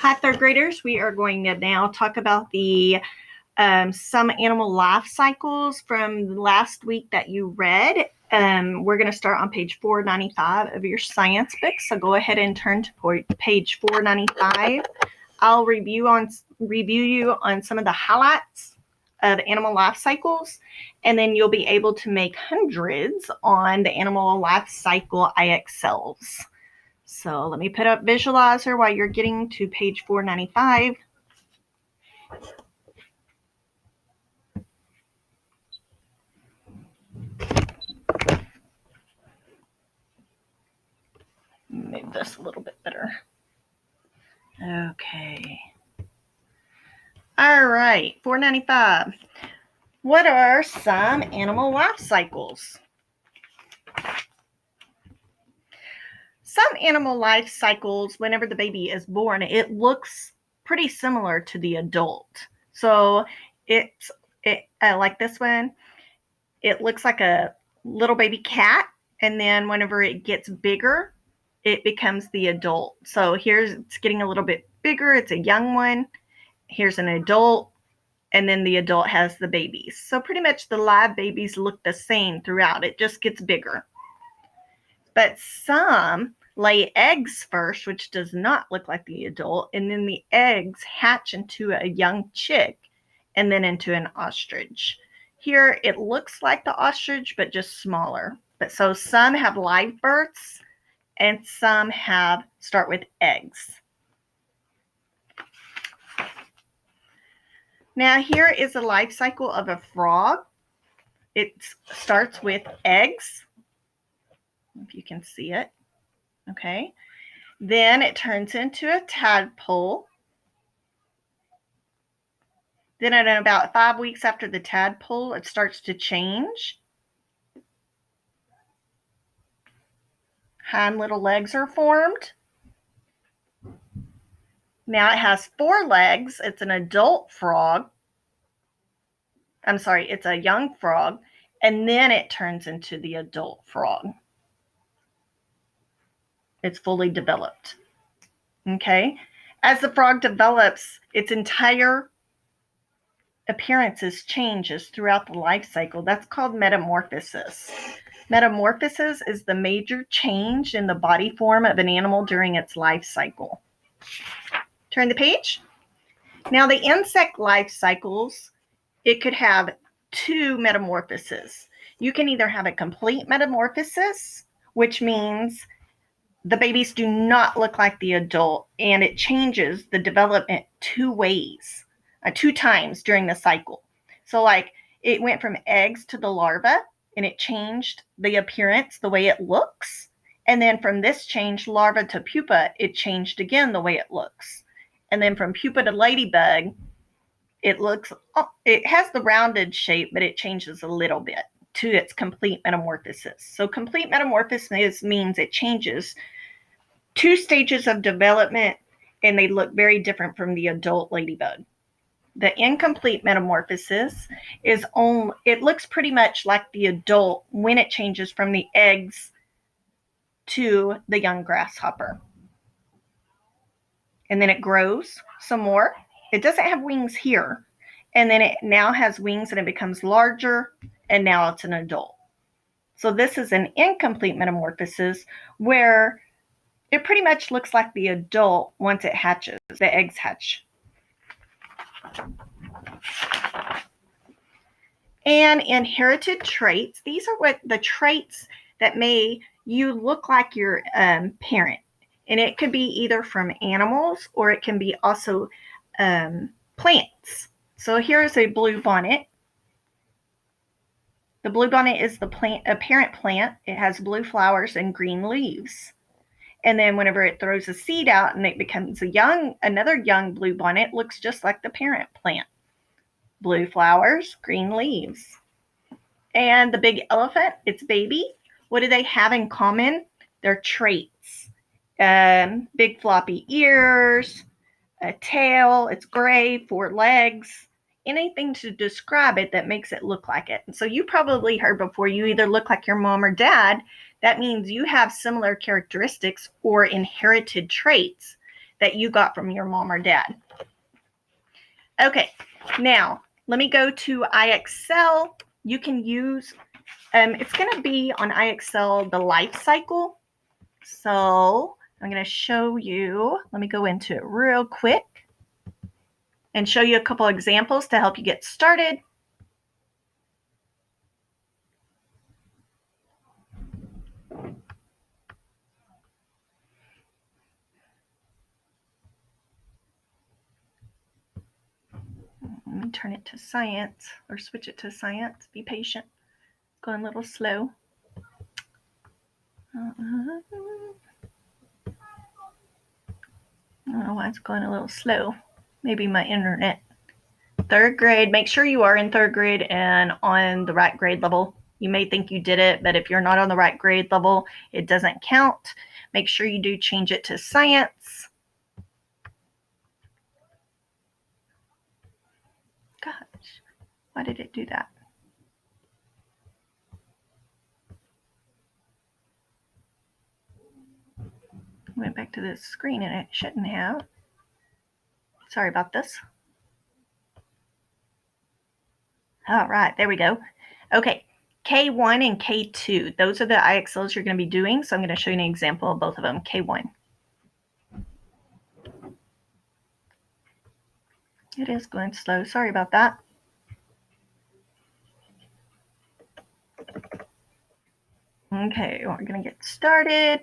Hi, third graders. We are going to now talk about the some animal life cycles from last week that you read. We're going to start on page 495 of your science book. So go ahead and turn to page 495. I'll review you on some of the highlights of animal life cycles, and then you'll be able to make hundreds on the animal life cycle IXLs. So let me put up visualizer while you're getting to page 495. Move this a little bit better. Okay. All right, 495. What are some animal life cycles? Some animal life cycles, whenever the baby is born, it looks pretty similar to the adult. So it's like this one, it looks like a little baby cat, and then whenever it gets bigger, it becomes the adult. So here's, it's getting a little bit bigger. It's a young one. Here's an adult, and then the adult has the babies. So pretty much the live babies look the same throughout. It just gets bigger. But some lay eggs first, which does not look like the adult, and then the eggs hatch into a young chick and then into an ostrich. Here it looks like the ostrich, but just smaller. But so some have live births and some start with eggs. Now here is the life cycle of a frog. It starts with eggs, if you can see it. Okay. Then it turns into a tadpole. Then at about 5 weeks after the tadpole, it starts to change. Hind little legs are formed. Now it has 4 legs. It's an adult frog. I'm sorry, it's a young frog. And then it turns into the adult frog. It's fully developed. Okay. As the frog develops, its entire appearances changes throughout the life cycle. That's called metamorphosis. Metamorphosis is the major change in the body form of an animal during its life cycle. Turn the page. Now the insect life cycles, it could have 2 metamorphoses. You can either have a complete metamorphosis, which means the babies do not look like the adult, and it changes the development 2 ways. 2 times during the cycle. So like it went from eggs to the larva, and it changed the appearance, the way it looks. And then from this change, larva to pupa, it changed again the way it looks. And then from pupa to ladybug, it has the rounded shape, but it changes a little bit to its complete metamorphosis. So complete metamorphosis means it changes 2 stages of development, and they look very different from the adult ladybug. The incomplete metamorphosis it looks pretty much like the adult when it changes from the eggs to the young grasshopper. And then it grows some more. It doesn't have wings here. And then it now has wings and it becomes larger, and now it's an adult. So this is an incomplete metamorphosis where it pretty much looks like the adult once it hatches, the eggs hatch. And inherited traits, these are what the traits that you look like your parent. And it could be either from animals, or it can be also plants. So here's a bluebonnet. The bluebonnet is a parent plant. It has blue flowers and green leaves. And then whenever it throws a seed out and it becomes another young bluebonnet, looks just like the parent plant. Blue flowers, green leaves. And the big elephant, its baby, what do they have in common? Their traits. Big floppy ears, a tail, it's gray, 4 legs, anything to describe it that makes it look like it. And so you probably heard before, you either look like your mom or dad. That means you have similar characteristics or inherited traits that you got from your mom or dad. Okay, now let me go to IXL. You can use, it's going to be on IXL, the life cycle. So I'm going to show you, let me go into it real quick and show you a couple examples to help you get started. Let me turn it to science or switch it to science. Be patient. Going a little slow. I don't know why it's going a little slow. Maybe my internet. Third grade. Make sure you are in third grade and on the right grade level. You may think you did it, but if you're not on the right grade level, it doesn't count. Make sure you do change it to science. Gosh, why did it do that? Went back to this screen and it shouldn't have. Sorry about this. All right, there we go. Okay, K1 and K2. Those are the IXLs you're going to be doing. So I'm going to show you an example of both of them. K1. It is going slow. Sorry about that. Okay, we're going to get started.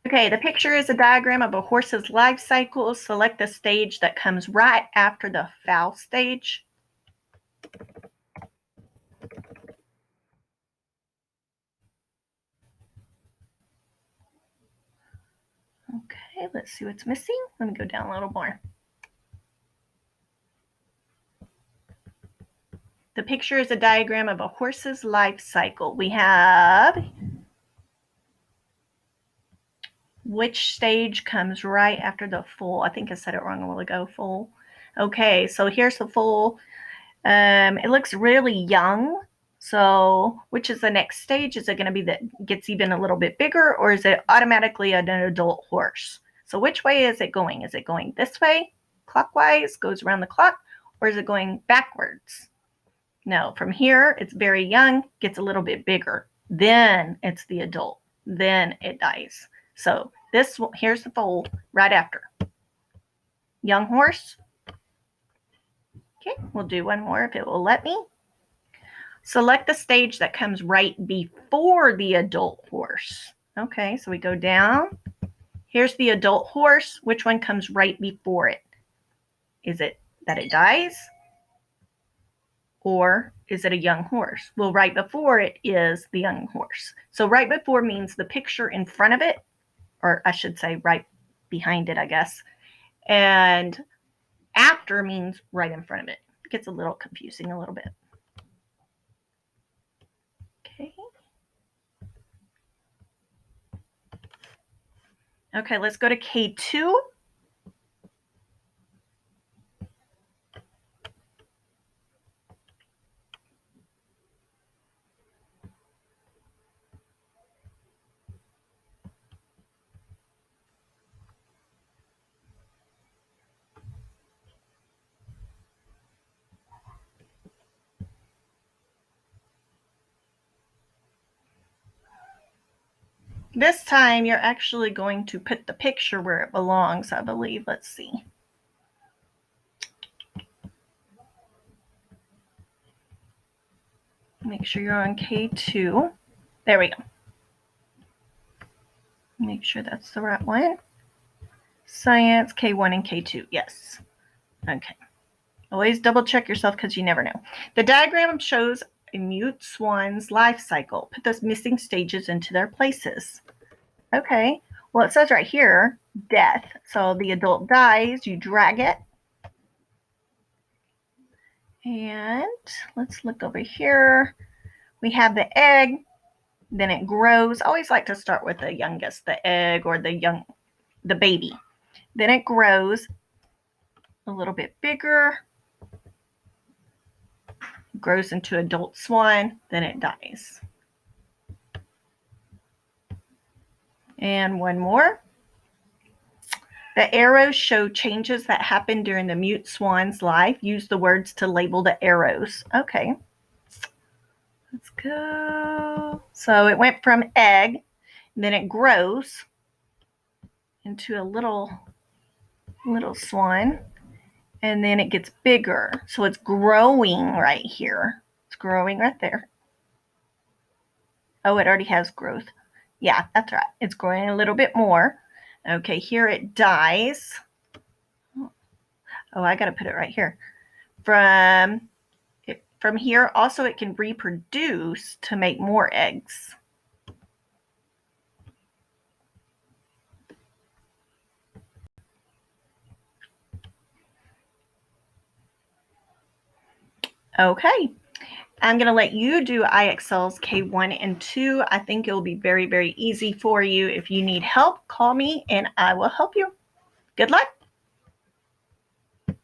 Okay, the picture is a diagram of a horse's life cycle. Select the stage that comes right after the foal stage. Okay, let's see what's missing. Let me go down a little more. The picture is a diagram of a horse's life cycle. We have which stage comes right after the foal. I think I said it wrong a while ago, foal. Okay, so here's the foal. It looks really young. So which is the next stage? Is it going to be that gets even a little bit bigger, or is it automatically an adult horse? So which way is it going? Is it going this way, clockwise, goes around the clock, or is it going backwards? No, from here, it's very young, gets a little bit bigger. Then it's the adult. Then it dies. So this, here's the foal right after. Young horse. Okay, we'll do one more if it will let me. Select the stage that comes right before the adult horse. Okay, so we go down. Here's the adult horse. Which one comes right before it? Is it that it dies? Or is it a young horse? Well, right before it is the young horse. So right before means the picture in front of it, or I should say right behind it, I guess. And after means right in front of it. It gets a little confusing a little bit. Okay. Okay, let's go to K2. This time you're actually going to put the picture where it belongs, I believe. Let's see. Make sure you're on K2. There we go. Make sure that's the right one. Science, K1 and K2. Yes. Okay. Always double check yourself because you never know. The diagram shows a mute swan's life cycle. Put those missing stages into their places. Okay. Well, it says right here, death. So the adult dies, you drag it. And let's look over here. We have the egg, then it grows. I always like to start with the youngest, the egg or the baby. Then it grows a little bit bigger, grows into adult swan, then it dies. And one more. The arrows show changes that happen during the mute swan's life. Use the words to label the arrows. Okay. Let's go. So it went from egg, and then it grows into a little swan, and then it gets bigger. So it's growing right here. It's growing right there. Oh, it already has growth. Yeah, that's right. It's growing a little bit more. Okay, here it dies. Oh, I got to put it right here. From here, also it can reproduce to make more eggs. Okay, I'm going to let you do IXLs K1 and 2. I think it will be very, very easy for you. If you need help, call me and I will help you. Good luck.